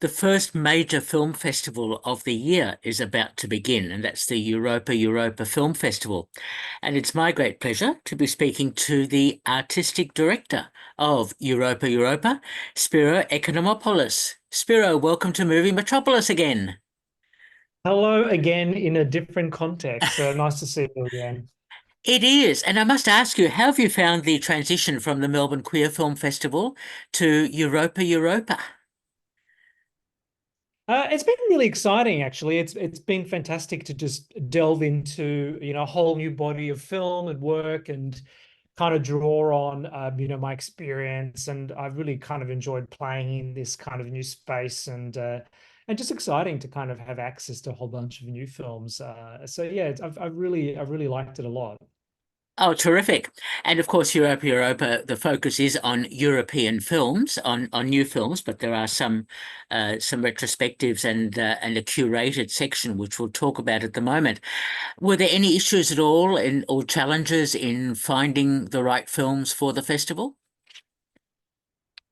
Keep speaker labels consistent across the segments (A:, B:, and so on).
A: The first major film festival of the year is about to begin, and that's the Europa Film Festival. And it's my great pleasure to be speaking to the artistic director of Europa, Spiro Economopoulos. Spiro, welcome to Movie Metropolis again.
B: Hello again in a different context. Nice to see you again.
A: It is, and I must ask you, how have you found the transition from the Melbourne Queer Film Festival to Europa?
B: It's been really exciting, actually. It's been fantastic to just delve into, a whole new body of film and work and kind of draw on, my experience. And I've really kind of enjoyed playing in this kind of new space and just exciting to kind of have access to a whole bunch of new films. So yeah, I've really liked it a lot.
A: Oh, terrific. And of course, Europa, the focus is on European films, on new films, but there are some retrospectives and a curated section which we'll talk about at the moment. Were there any issues at all or challenges in finding the right films for the festival?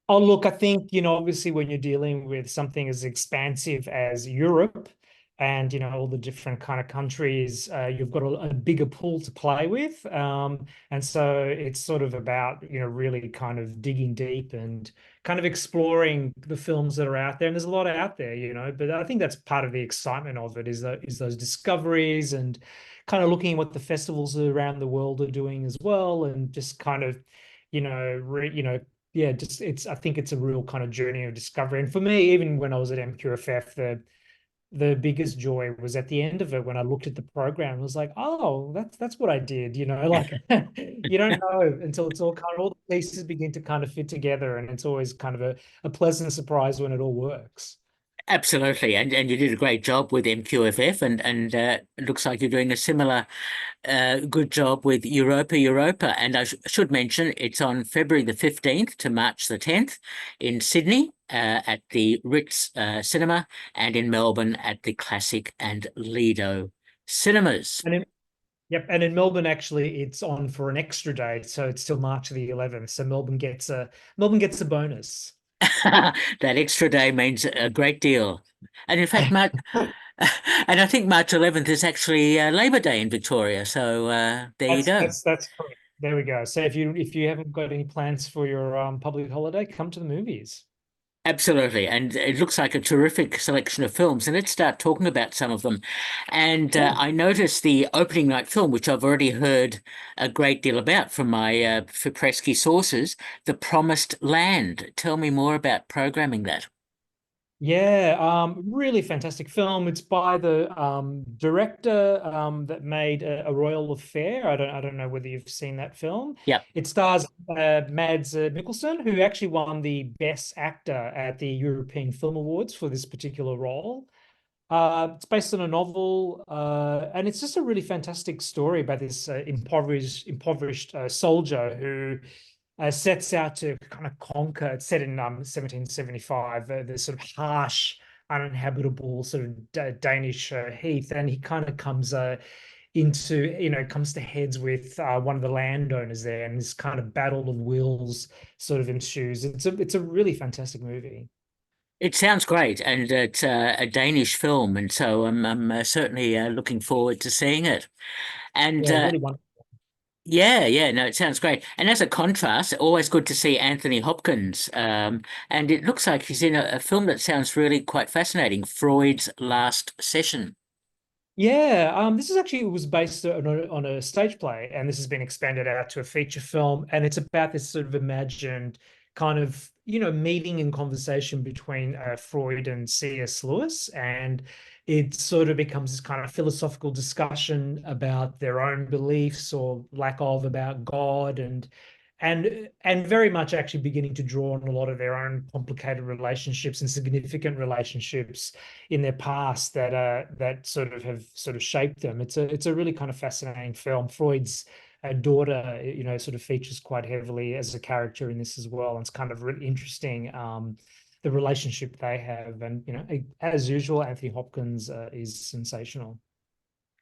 B: Oh, look, I think, obviously when you're dealing with something as expansive as Europe and, all the different kind of countries, you've got a bigger pool to play with. And so it's sort of about, really kind of digging deep and kind of exploring the films that are out there. And there's a lot out there, but I think that's part of the excitement of it is those discoveries and kind of looking at what the festivals around the world are doing as well, and just kind of, yeah, just I think it's a real kind of journey of discovery. And for me, even when I was at MQFF, the biggest joy was at the end of it when I looked at the program. I was like, oh, that's what I did, like you don't know until it's all kind of all the pieces begin to kind of fit together, and it's always kind of a pleasant surprise when it all works.
A: Absolutely, and you did a great job with MQFF, and it looks like you're doing a similar good job with Europa. And I should mention it's on February the 15th to March the 10th in Sydney at the Ritz Cinema, and in Melbourne at the Classic and Lido cinemas.
B: And yep, and in Melbourne, actually, it's on for an extra day, so it's till March the 11th. So Melbourne gets a bonus.
A: That extra day means a great deal. And in fact, March, and I think March 11th is actually Labor Day in Victoria. So there you
B: That's
A: go.
B: that's that's correct. There we go. So if you haven't got any plans for your public holiday, come to the movies.
A: Absolutely. And it looks like a terrific selection of films. And let's start talking about some of them. And
B: Yeah.
A: I noticed the opening night film, which I've already heard a great deal about from my Fipreschi sources, The Promised Land. Tell me more about programming that.
B: Yeah, really fantastic film. It's by the director that made a Royal Affair. I don't know whether you've seen that film.
A: Yep.
B: It stars Mads Mikkelsen, who actually won the Best Actor at the European Film Awards for this particular role. It's based on a novel, and it's just a really fantastic story about this impoverished soldier who sets out to kind of conquer. It's set in 1775, the sort of harsh, uninhabitable sort of Danish heath, and he kind of comes to heads with one of the landowners there, and this kind of battle of wills sort of ensues. It's a really fantastic movie.
A: It sounds great. And it's a Danish film. And so I'm certainly looking forward to seeing it. And
B: Yeah, really wonderful.
A: yeah, no, it sounds great. And as a contrast, always good to see Anthony Hopkins. And it looks like he's in a film that sounds really quite fascinating, Freud's Last Session.
B: Yeah, this is actually it was based on a stage play, and this has been expanded out to a feature film, and it's about this sort of imagined kind of meeting and conversation between Freud and C.S. Lewis, and it sort of becomes this kind of philosophical discussion about their own beliefs or lack of about God, and very much actually beginning to draw on a lot of their own complicated relationships and significant relationships in their past that sort of have sort of shaped them. It's a really kind of fascinating film. Freud's daughter, sort of features quite heavily as a character in this as well. And it's kind of really interesting, the relationship they have. And as usual, Anthony Hopkins is sensational.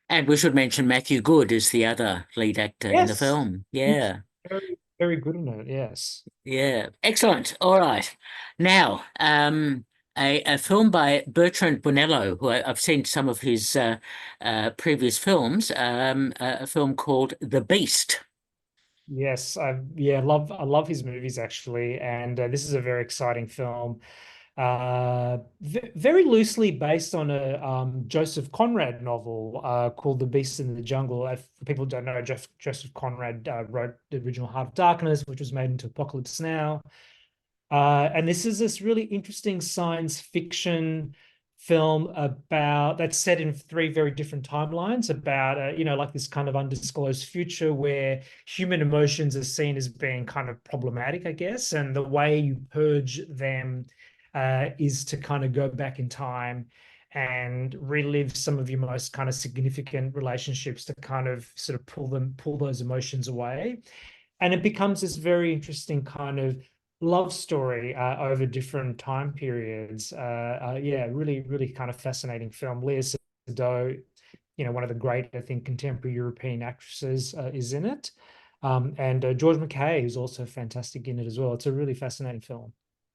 A: And we should mention Matthew Good is the other lead actor in the
B: Yes,
A: film.
B: he's
A: Yeah.
B: very very good in it. Yes.
A: Yeah, excellent. All right. Now, a film by Bertrand Bonello, who I've seen some of his previous films, a film called The Beast.
B: Yes, I love his movies actually, and this is a very exciting film. V Very loosely based on a Joseph Conrad novel called The Beast in the Jungle. If people don't know, Joseph Conrad wrote the original Heart of Darkness, which was made into Apocalypse Now. And this is this really interesting science fiction film about that's set in three very different timelines about like this kind of undisclosed future where human emotions are seen as being kind of problematic, I guess, and the way you purge them is to kind of go back in time and relive some of your most kind of significant relationships to kind of sort of pull those emotions away. And it becomes this very interesting kind of love story over different time periods. Yeah, really, really kind of fascinating film. Leah Seydoux, one of the great, I think, contemporary European actresses, is in it. And George McKay is also fantastic in it as well. It's a really fascinating film.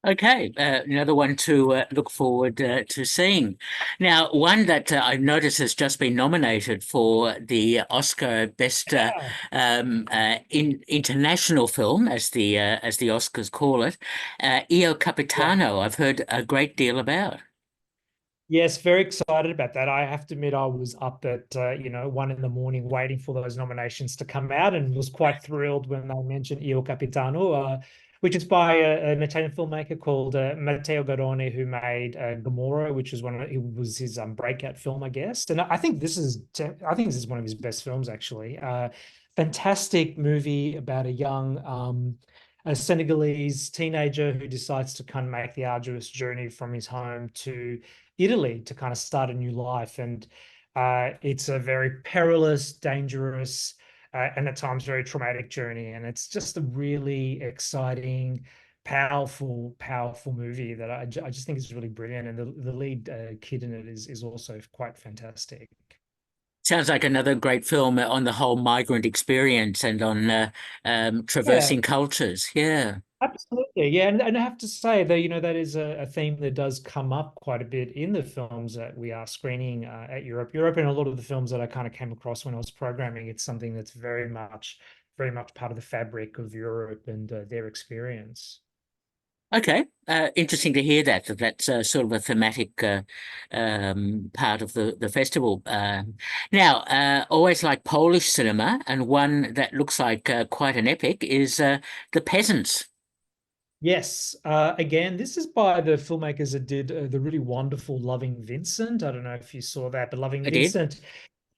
A: Okay, another one to look forward to seeing. Now, one that I've noticed has just been nominated for the Oscar Best
B: Yeah.
A: International Film, as the Oscars call it, Io
B: Yeah.
A: Capitano. I've heard a great deal about.
B: Yes, very excited about that. I have to admit, I was up at 1 in the morning waiting for those nominations to come out, and was quite thrilled when they mentioned Il Capitano, which is by an Italian filmmaker called Matteo Garrone, who made Gomorrah, which was it was his breakout film, I guess. And I think this is one of his best films, actually. Fantastic movie about a Senegalese teenager who decides to kind of make the arduous journey from his home to Italy to kind of start a new life. And it's a very perilous, dangerous, and at times very traumatic journey. And it's just a really exciting, powerful movie that I just think is really brilliant. And the lead kid in it is also quite fantastic.
A: Sounds like another great film on the whole migrant experience and on
B: Yeah.
A: traversing cultures. Yeah.
B: Absolutely, yeah, and I have to say that that is a theme that does come up quite a bit in the films that we are screening at Europe, and a lot of the films that I kind of came across when I was programming. It's something that's very much part of the fabric of Europe and their experience.
A: Okay, interesting to hear that that's sort of a thematic part of the festival. Now, always like Polish cinema, and one that looks like quite an epic is The Peasants.
B: Yes, again, this is by the filmmakers that did the really wonderful Loving Vincent. I don't know if you saw that, but Loving
A: I did.
B: Vincent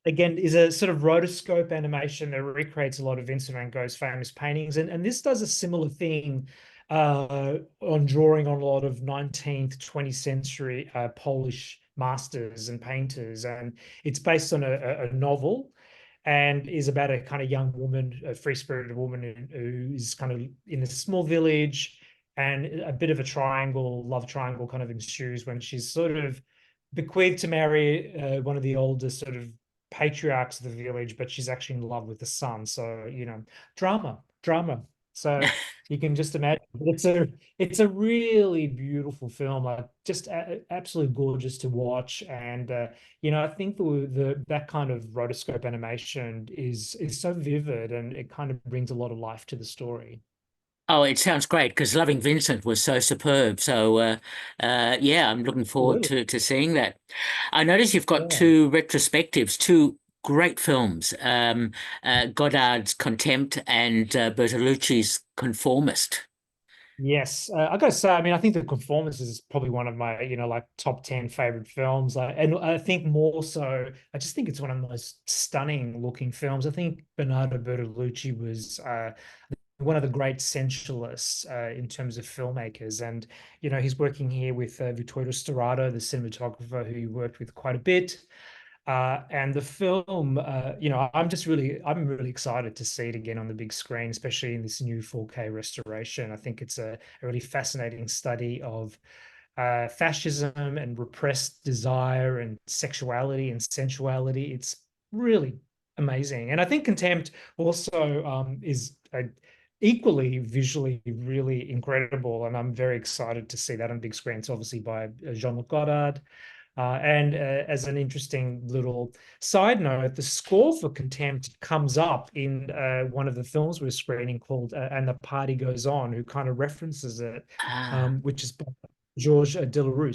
B: again is a sort of rotoscope animation that recreates a lot of Vincent van Gogh's famous paintings, and this does a similar thing on drawing on a lot of 19th, 20th century Polish masters and painters, and it's based on a novel. And is about a kind of young woman, a free-spirited woman who is kind of in a small village, and a bit of a love triangle kind of ensues when she's sort of bequeathed to marry one of the older sort of patriarchs of the village, but she's actually in love with the son. So, drama. So you can just imagine. It's a really beautiful film, just absolutely gorgeous to watch. And I think the that kind of rotoscope animation is so vivid, and it kind of brings a lot of life to the story.
A: Oh, it sounds great because Loving Vincent was so superb. So, yeah, I'm looking forward
B: Absolutely.
A: to seeing that. I notice you've got
B: Yeah.
A: two retrospectives, two great films, Godard's Contempt and Bertolucci's Conformist.
B: Yes, I gotta say, I mean, I think The Conformance is probably one of my, like top 10 favorite films. And I think more so, I just think it's one of the most stunning looking films. I think Bernardo Bertolucci was one of the great sensualists in terms of filmmakers. And, he's working here with Vittorio Storaro, the cinematographer who he worked with quite a bit. And the film, I'm really excited to see it again on the big screen, especially in this new 4K restoration. I think it's a really fascinating study of fascism and repressed desire and sexuality and sensuality. It's really amazing. And I think Contempt also is equally visually really incredible, and I'm very excited to see that on big screen. It's obviously by Jean-Luc Godard. And as an interesting little side note, the score for Contempt comes up in one of the films we're screening called And the Party Goes On, who kind of references it,
A: Ah,
B: which is by Georges Delarue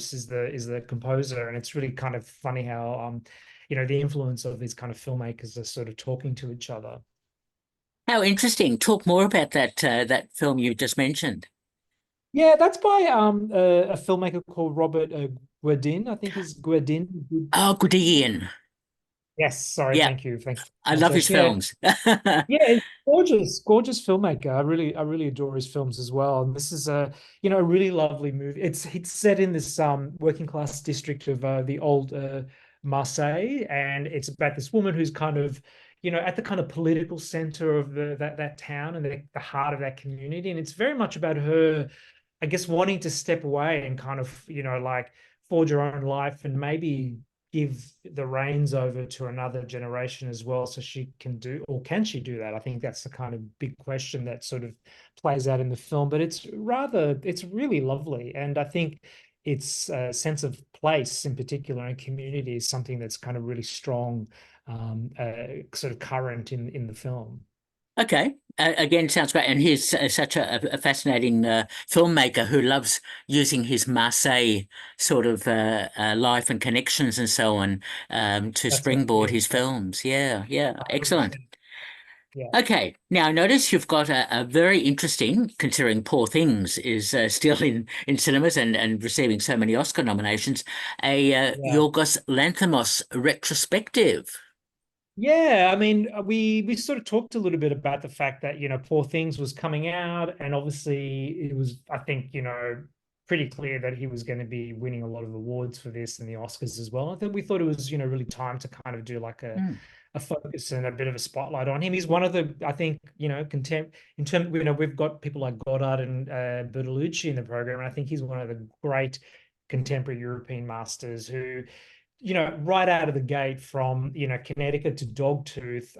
B: is the composer, and it's really kind of funny how the influence of these kind of filmmakers are sort of talking to each other.
A: how interesting. Talk more about that film you just mentioned.
B: Yeah, that's by a filmmaker called Robert Guedin. I think is Guedin.
A: Oh, good Ian.
B: Yes, sorry,
A: Yeah,
B: thank you. Thank you.
A: I love his
B: Yeah,
A: films.
B: yeah, it's gorgeous, gorgeous filmmaker. I really adore his films as well. And this is a really lovely movie. It's set in this working class district of the old Marseille, and it's about this woman who's kind of, at the kind of political center of that town and the heart of that community. And it's very much about her, I guess, wanting to step away and kind of, like forge her own life and maybe give the reins over to another generation as well, so she can do, or can she do that? I think that's the kind of big question that sort of plays out in the film, but it's really lovely. And I think its sense of place in particular and community is something that's kind of really strong, sort of current in the film.
A: Okay. Again, sounds great. And he's such a fascinating filmmaker who loves using his Marseille sort of life and connections and so on to
B: That's what it
A: springboard
B: is.
A: his films. Yeah, yeah, excellent.
B: 100%. Yeah.
A: Okay, now notice you've got a very interesting, considering Poor Things is still in cinemas and receiving so many Oscar nominations, a
B: Yeah.
A: Yorgos Lanthimos retrospective.
B: Yeah, I mean, we sort of talked a little bit about the fact that, Poor Things was coming out, and obviously it was, I think, pretty clear that he was going to be winning a lot of awards for this and the Oscars as well. I think we thought it was, really time to kind of do like
A: Hmm.
B: a focus and a bit of a spotlight on him. He's one of the, I think, contempt in terms, we've got people like Goddard and Bertolucci in the program, and I think he's one of the great contemporary European masters who, right out of the gate from, Connecticut to Dogtooth,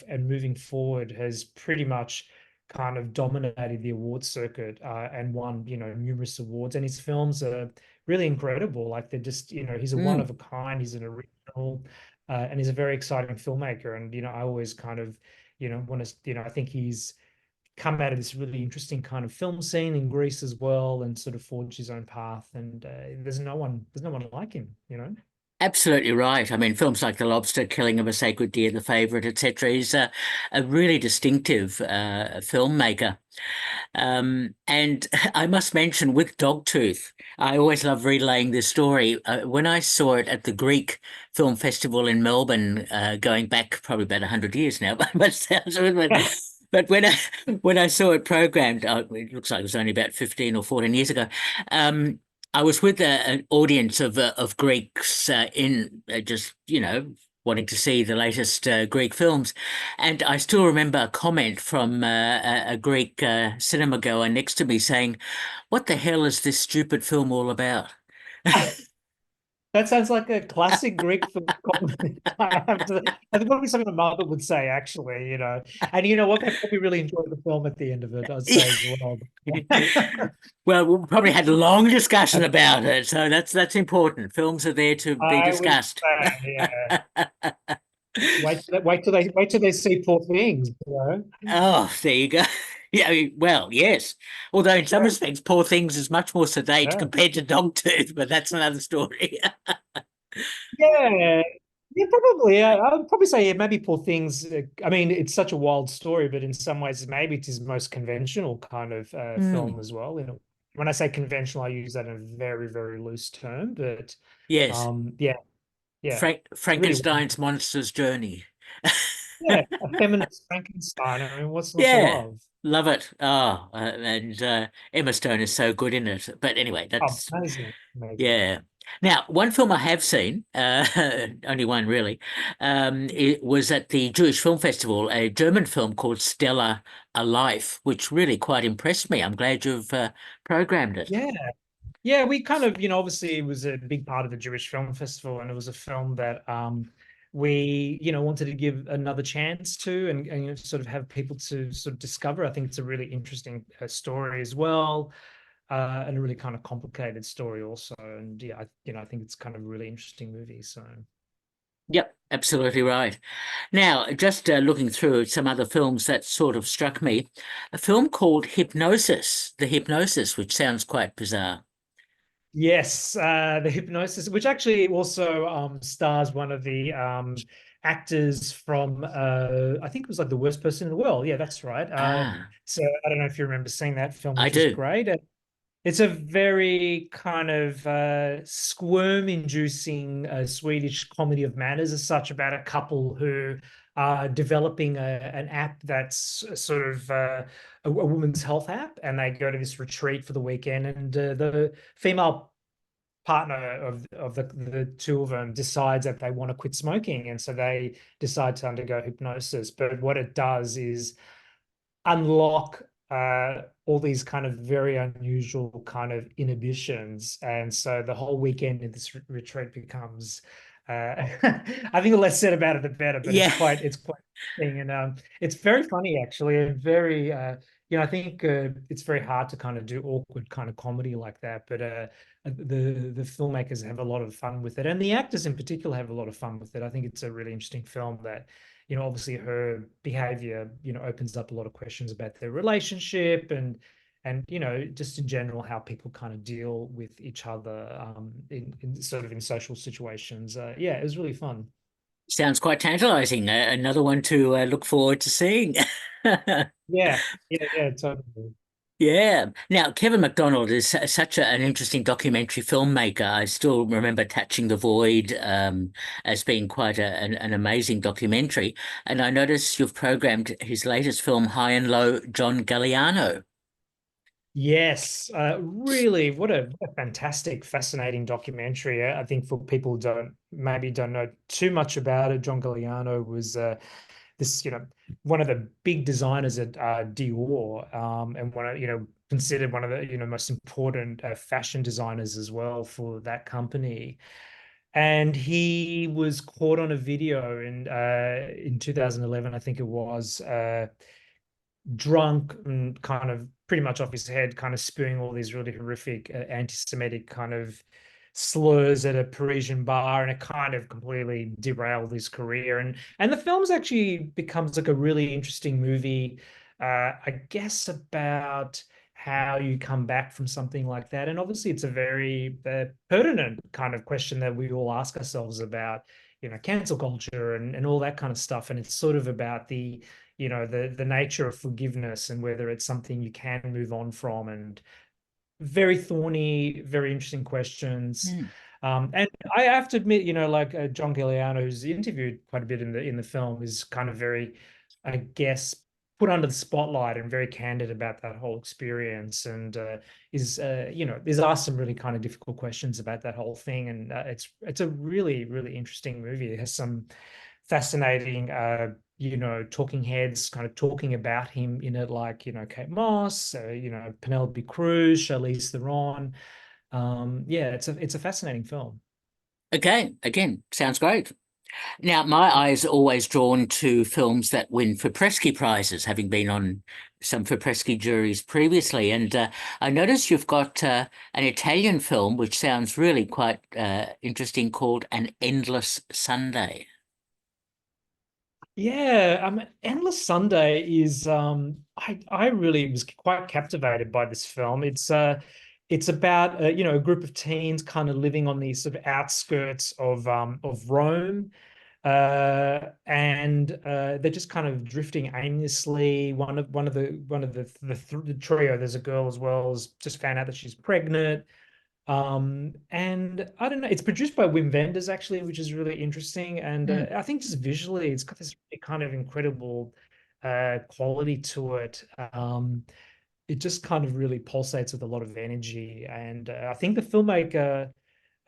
B: and moving forward has pretty much kind of dominated the awards circuit, and won, numerous awards. And his films are really incredible. Like they're just, he's a one
A: Hmm.
B: of a kind. He's an original, and he's a very exciting filmmaker. And, I always kind of, want to, I think he's come out of this really interesting kind of film scene in Greece as well, and sort of forged his own path. And there's no one like him.
A: Absolutely right. I mean, films like The Lobster, Killing of a Sacred Deer, The Favourite, etc., is a really distinctive filmmaker. And I must mention with Dogtooth, I always love relaying this story. When I saw it at the Greek Film Festival in Melbourne, going back probably about 100 years now, but sounds but when I saw it programmed, it looks like it was only about 15 or 14 years ago. I was with an audience of Greeks in just wanting to see the latest Greek films, and I still remember a comment from a Greek cinema goer next to me saying, "What the hell is this stupid film all about?"
B: That sounds like a classic Greek film compliment. I think probably something my mother would say, actually. And you know what? They probably really enjoyed the film at the end of it, I'd say as well.
A: Well, we probably had a long discussion about it, so that's important. Films are there to be
B: I would
A: discussed.
B: say, yeah. Wait till they see Poor Things.
A: Oh, there you go. Yeah, well, yes. Although in some
B: Yeah,
A: respects, Poor Things is much more sedate
B: yeah.
A: compared to Dogtooth, but that's another story.
B: Yeah, yeah, probably. I'd probably say, yeah, maybe Poor Things. I mean, it's such a wild story, but in some ways, maybe it's his most conventional kind of
A: Hmm.
B: film as well. When I say conventional, I use that in a very, very loose term. But
A: Yes.
B: yeah, yeah, really,
A: Frankenstein's monster's journey.
B: yeah, a feminist Frankenstein. I mean, what's not to
A: Yeah,
B: love?
A: love it. Oh, and Emma Stone is so good in it. But anyway,
B: Oh,
A: that's
B: amazing, amazing.
A: yeah. Now, one film I have seen, only one really, it was at the Jewish Film Festival, a German film called Stella, A Life, which really quite impressed me. I'm glad you've programmed it.
B: Yeah. Yeah, we kind of, obviously it was a big part of the Jewish Film Festival, and it was a film that we, wanted to give another chance to, and sort of have people to sort of discover. I think it's a really interesting story as well, and a really kind of complicated story also. And yeah, I think it's kind of a really interesting movie. So
A: Yep, absolutely right. Now, just looking through some other films that sort of struck me, a film called The Hypnosis, which sounds quite bizarre.
B: yes, the Hypnosis, which actually also stars one of the actors from I think it was like The Worst Person in the World. Yeah, that's right.
A: Ah,
B: So I don't know if you remember seeing that film,
A: I
B: which was
A: do.
B: great. It's a very kind of squirm-inducing Swedish comedy of manners, as such, about a couple who are developing an app that's sort of a woman's health app, and they go to this retreat for the weekend, and the female partner of the two of them decides that they want to quit smoking, and so they decide to undergo hypnosis. But what it does is unlock all these kind of very unusual kind of inhibitions. And so the whole weekend in this retreat becomes, I think the less said about it, the better, but
A: Yeah.
B: it's quite interesting. And it's very funny, actually, and very, I think it's very hard to kind of do awkward kind of comedy like that. But the filmmakers have a lot of fun with it. And the actors in particular have a lot of fun with it. I think it's a really interesting film that obviously her behavior, opens up a lot of questions about their relationship and just in general how people kind of deal with each other in sort of in social situations. Yeah, it was really fun.
A: Sounds quite tantalizing. Another one to look forward to seeing.
B: Yeah, yeah, totally.
A: Yeah. Now, Kevin MacDonald is such an interesting documentary filmmaker. I still remember Catching the Void as being quite an amazing documentary. And I noticed you've programmed his latest film, High and Low, John Galliano.
B: Yes, really, what a fantastic, fascinating documentary. I think for people who don't know too much about it, John Galliano was this, one of the big designers at Dior, and one of, considered one of the, most important fashion designers as well for that company. And he was caught on a video in 2011, I think it was, drunk and kind of pretty much off his head, kind of spewing all these really horrific anti-Semitic kind of slurs at a Parisian bar, and it kind of completely derailed his career. And the film's actually becomes like a really interesting movie, I guess, about how you come back from something like that. And obviously, it's a very pertinent kind of question that we all ask ourselves about, cancel culture and all that kind of stuff. And it's sort of about the nature of forgiveness and whether it's something you can move on from, and very thorny, very interesting questions.
A: Hmm.
B: And I have to admit, like John Galliano, who's interviewed quite a bit in the film, is kind of very, I guess, put under the spotlight and very candid about that whole experience, and is asked some really kind of difficult questions about that whole thing. And it's a really, really interesting movie. It has some fascinating talking heads kind of talking about him in it, like Kate Moss, Penelope Cruz, Charlize Theron. Yeah, it's a fascinating film.
A: Okay, again, sounds great. Now, my eyes are always drawn to films that win Fipresci prizes, having been on some Fipresci juries previously. And I notice you've got an Italian film, which sounds really quite interesting, called An Endless Sunday.
B: Yeah, Endless Sunday is I really was quite captivated by this film. It's about a group of teens kind of living on these sort of outskirts of Rome, and they're just kind of drifting aimlessly. The trio, there's a girl as well, has just found out that she's pregnant. And I don't know, it's produced by Wim Wenders actually, which is really interesting. And
A: Hmm.
B: I think just visually, it's got this really kind of incredible quality to it. It just kind of really pulsates with a lot of energy. And I think the filmmaker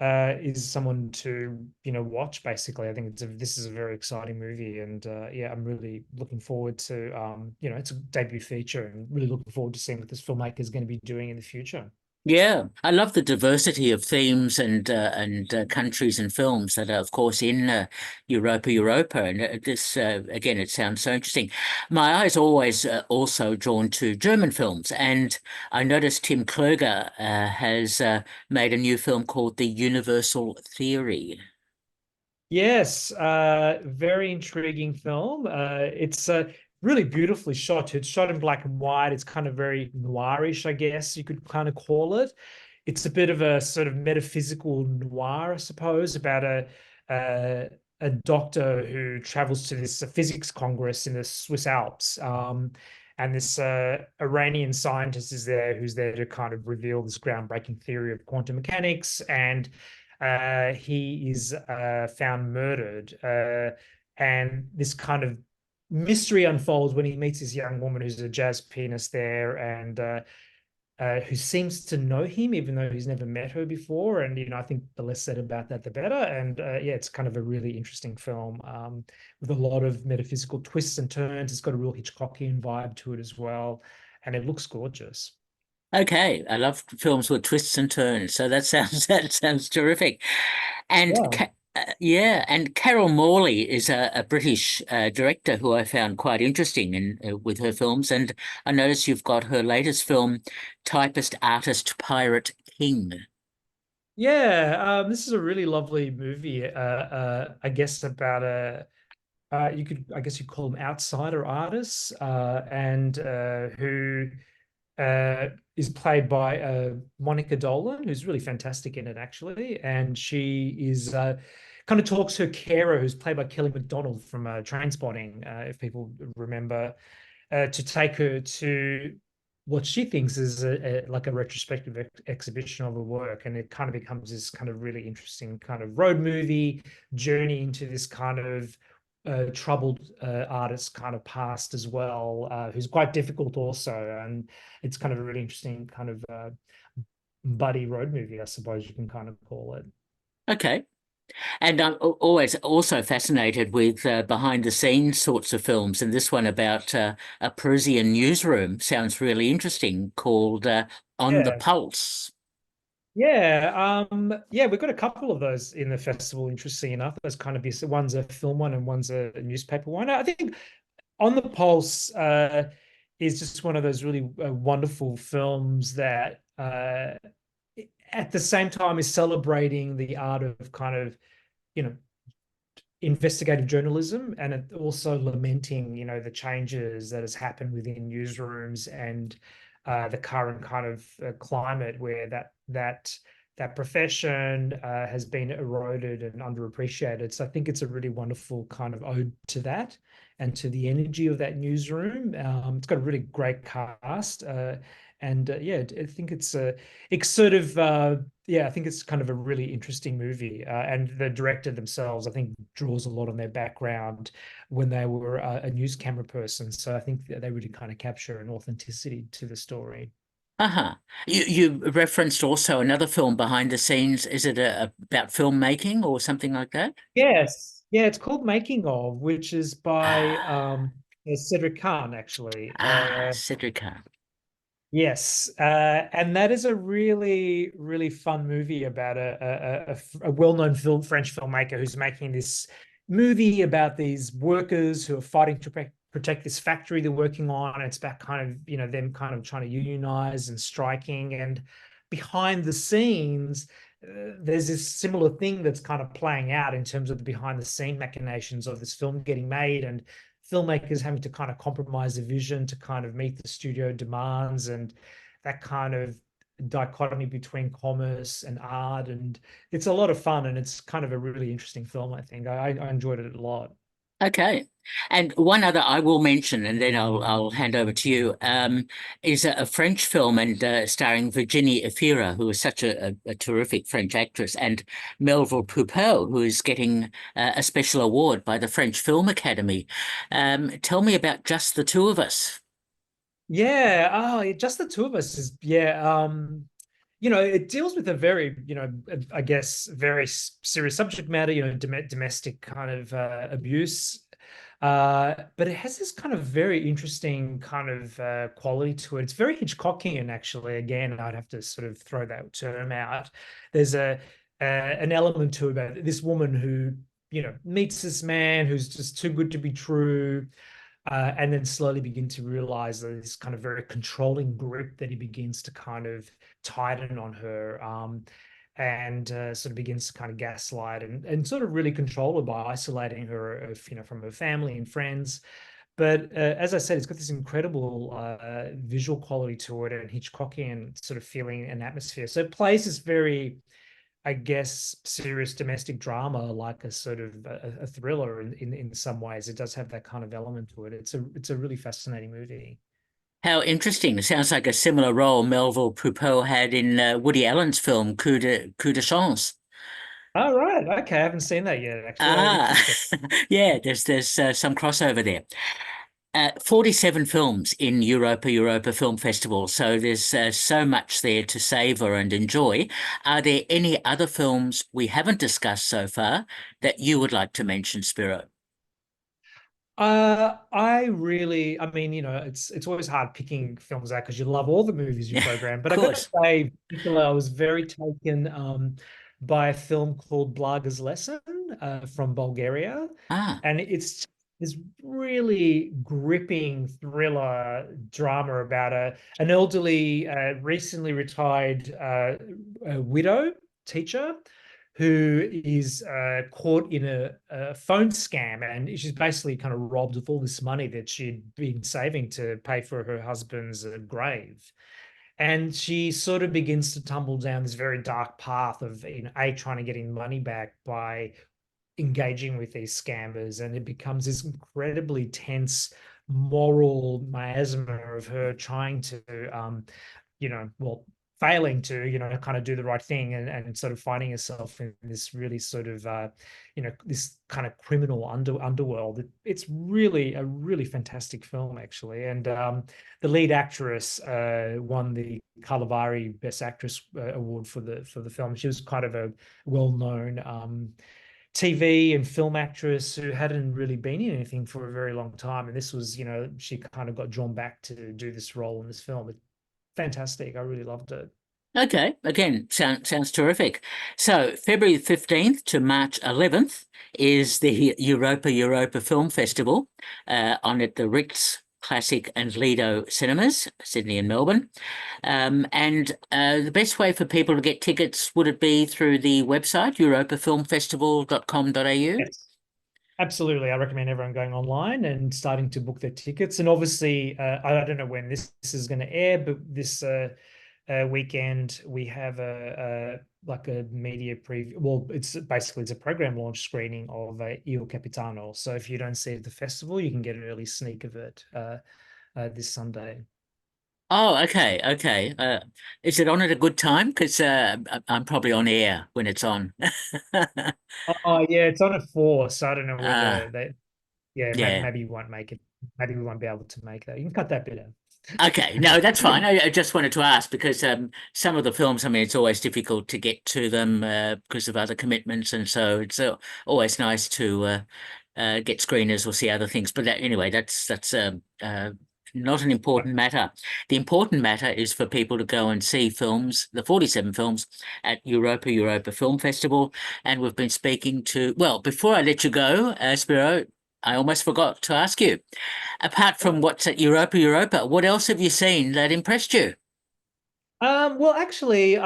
B: is someone to watch. Basically, I think this is a very exciting movie, and yeah, I'm really looking forward to it's a debut feature, and really looking forward to seeing what this filmmaker is going to be doing in the future.
A: Yeah, I love the diversity of themes and countries and films that are, of course, in Europa, and this again, it sounds so interesting. My eyes always also drawn to German films, and I noticed Tim Kloger has made a new film called The Universal Theory.
B: Yes, very intriguing film. It's really beautifully shot. It's shot in black and white. It's kind of very noirish, I guess you could kind of call it. It's a bit of a sort of metaphysical noir, I suppose, about a, a doctor who travels to this physics congress in the Swiss Alps. And this Iranian scientist is there who's there to kind of reveal this groundbreaking theory of quantum mechanics. And he is found murdered. And this kind of mystery unfolds when he meets this young woman who's a jazz pianist there, and who seems to know him, even though he's never met her before. And, I think the less said about that, the better. And yeah, it's kind of a really interesting film, with a lot of metaphysical twists and turns. It's got a real Hitchcockian vibe to it as well. And it looks gorgeous.
A: Okay, I love films with twists and turns, so that sounds that sounds terrific. And
B: Yeah.
A: yeah, and Carol Morley is a British director who I found quite interesting in with her films. And I notice you've got her latest film, Typist Artist Pirate King.
B: Yeah, this is a really lovely movie. I guess about I guess you call them outsider artists, and who uh, is played by Monica Dolan, who's really fantastic in it, actually. And she is kind of talks her carer, who's played by Kelly MacDonald from Trainspotting, if people remember, to take her to what she thinks is like a retrospective exhibition of her work, and it kind of becomes this kind of really interesting kind of road movie journey into this kind of troubled artist kind of past as well, who's quite difficult also, and it's kind of a really interesting kind of buddy road movie, I suppose you can kind of call it.
A: Okay. And I'm always also fascinated with behind the scenes sorts of films. And this one about a Parisian newsroom sounds really interesting, called On the
B: Yeah.
A: Pulse.
B: Yeah, we've got a couple of those in the festival, interesting enough. There's kind of one's a film one and one's a newspaper one. I think On the Pulse is just one of those really wonderful films that at the same time is celebrating the art of kind of, you know, investigative journalism, and it also lamenting, the changes that has happened within newsrooms, and the current kind of climate where that profession has been eroded and underappreciated. So I think it's a really wonderful kind of ode to that and to the energy of that newsroom. It's got a really great cast, and yeah, I think it's sort of yeah, I think it's kind of a really interesting movie. And the director themselves, I think, draws a lot on their background when they were a news camera person. So I think that they really kind of capture an authenticity to the story.
A: Uh-huh. You referenced also another film behind the scenes. Is it about filmmaking or something like that?
B: Yes. Yeah, it's called Making of, which is by
A: Ah,
B: Cedric Kahn, actually.
A: Cedric Hahn.
B: Yes, and that is a really, really fun movie about a well-known French filmmaker who's making this movie about these workers who are fighting to protect this factory they're working on. And it's about kind of, them kind of trying to unionize and striking. And behind the scenes, there's this similar thing that's kind of playing out in terms of the behind the scene machinations of this film getting made, and filmmakers having to kind of compromise the vision to kind of meet the studio demands, and that kind of dichotomy between commerce and art. And it's a lot of fun, and it's kind of a really interesting film, I think. I enjoyed it a lot.
A: Okay. And one other I will mention, and then I'll hand over to you, is a French film and starring Virginie Efira, who is such a terrific French actress, and Melville Poupeau, who is getting a special award by the French Film Academy. Tell me about Just the Two of Us.
B: Yeah, just the two of us is, yeah. It deals with a very, I guess, very serious subject matter, domestic kind of abuse. But it has this kind of very interesting kind of quality to it. It's very Hitchcockian, actually. Again, I'd have to sort of throw that term out. There's an element to it about this woman who, meets this man who's just too good to be true, and then slowly begin to realize that this kind of very controlling grip that he begins to kind of tighten on her. And sort of begins to kind of gaslight and sort of really control her by isolating her, from her family and friends. But as I said, it's got this incredible visual quality to it and Hitchcockian sort of feeling and atmosphere. So it plays this very, I guess, serious domestic drama, like a sort of a thriller in some ways. It does have that kind of element to it. It's a really fascinating movie.
A: How interesting. It sounds like a similar role Melville Poupeau had in Woody Allen's film Coup de Chance.
B: Oh, right. Okay. I haven't seen that yet, actually. That'll be
A: Ah,
B: interesting.
A: yeah, there's some crossover there. 47 films in Europa Film Festival, so there's so much there to savor and enjoy. Are there any other films we haven't discussed so far that you would like to mention, Spiro?
B: I mean, it's always hard picking films out because you love all the movies you
A: Of
B: program. But I got to
A: course.
B: say, in particular, I was very taken by a film called Blaga's Lesson from Bulgaria,
A: Ah,
B: and it's this really gripping thriller drama about an elderly, recently retired widow teacher who is caught in a phone scam, and she's basically kind of robbed of all this money that she'd been saving to pay for her husband's grave. And she sort of begins to tumble down this very dark path of, trying to getting money back by engaging with these scammers, and it becomes this incredibly tense moral miasma of her trying to well, failing to, kind of do the right thing, and sort of finding herself in this really sort of, this kind of criminal underworld. It's really a really fantastic film, actually. And the lead actress won the Carlovari Best Actress award for the film. She was kind of a well-known TV and film actress who hadn't really been in anything for a very long time. And this was, she kind of got drawn back to do this role in this film. Fantastic. I really loved it.
A: okay. Again, sounds terrific. So February 15th to March 11th is the Europa Film Festival on at the Ritz Classic and Lido Cinemas, Sydney and Melbourne. And the best way for people to get tickets, would it be through the website, europafilmfestival.com.au?
B: Yes, absolutely. I recommend everyone going online and starting to book their tickets. And obviously, I don't know when this is going to air, but this weekend we have a like a media preview. Well, it's a program launch screening of Il Capitano. So if you don't see it at the festival, you can get an early sneak of it this Sunday.
A: Oh, okay, okay. Is it on at a good time? Because I'm probably on air when it's on.
B: Oh yeah, it's on at 4, so I don't know
A: Ah,
B: whether they. Yeah,
A: yeah.
B: maybe you won't make it. Maybe we won't be able to make that. You can cut that bit
A: Okay, no, that's
B: out.
A: fine. I just wanted to ask because some of the films, I mean, it's always difficult to get to them because of other commitments, and so it's always nice to get screeners or see other things. But anyway, that's not an important matter. The important matter is for people to go and see films, the 47 films at Europa Film Festival. And we've been speaking to, well, before I let you go, Spiro, I almost forgot to ask you. Apart from what's at Europa, what else have you seen that impressed you?
B: Well, actually,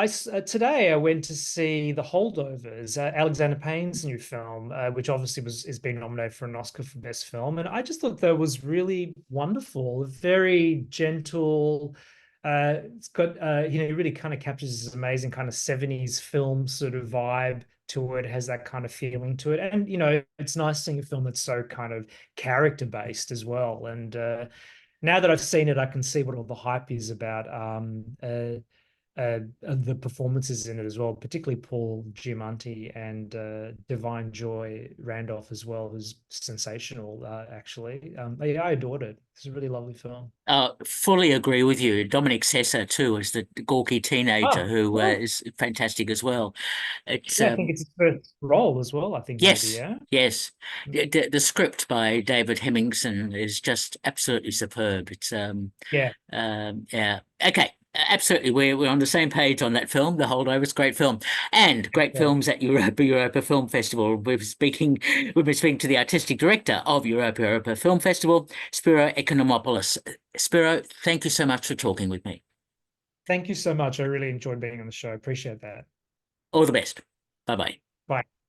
B: today I went to see The Holdovers, Alexander Payne's new film, which obviously is being nominated for an Oscar for Best Film, and I just thought that was really wonderful, very gentle. It's got it really kind of captures this amazing kind of 70s film sort of vibe to it. It has that kind of feeling to it, and it's nice seeing a film that's so kind of character based as well, and. Now that I've seen it, I can see what all the hype is about the performances in it as well, particularly Paul Giamatti and Divine Joy Randolph as well, who's sensational, actually. Yeah, I adored it. It's a really lovely film.
A: Fully agree with you. Dominic Sessa too is the gawky teenager
B: Oh,
A: who
B: cool.
A: is fantastic as well. It's
B: Yeah, I think it's his first role as well, I think maybe,
A: yes,
B: yeah.
A: yes. The script by David Hemmingson is just absolutely superb. It's
B: Yeah,
A: yeah. Okay. Absolutely. We're on the same page on that film. The Holdovers, great film. And great
B: yeah.
A: films at Europa Film Festival. We've been speaking to the artistic director of Europa Film Festival, Spiro Economopoulos. Spiro, thank you so much for talking with me.
B: Thank you so much. I really enjoyed being on the show. Appreciate that.
A: All the best. Bye bye.
B: Bye.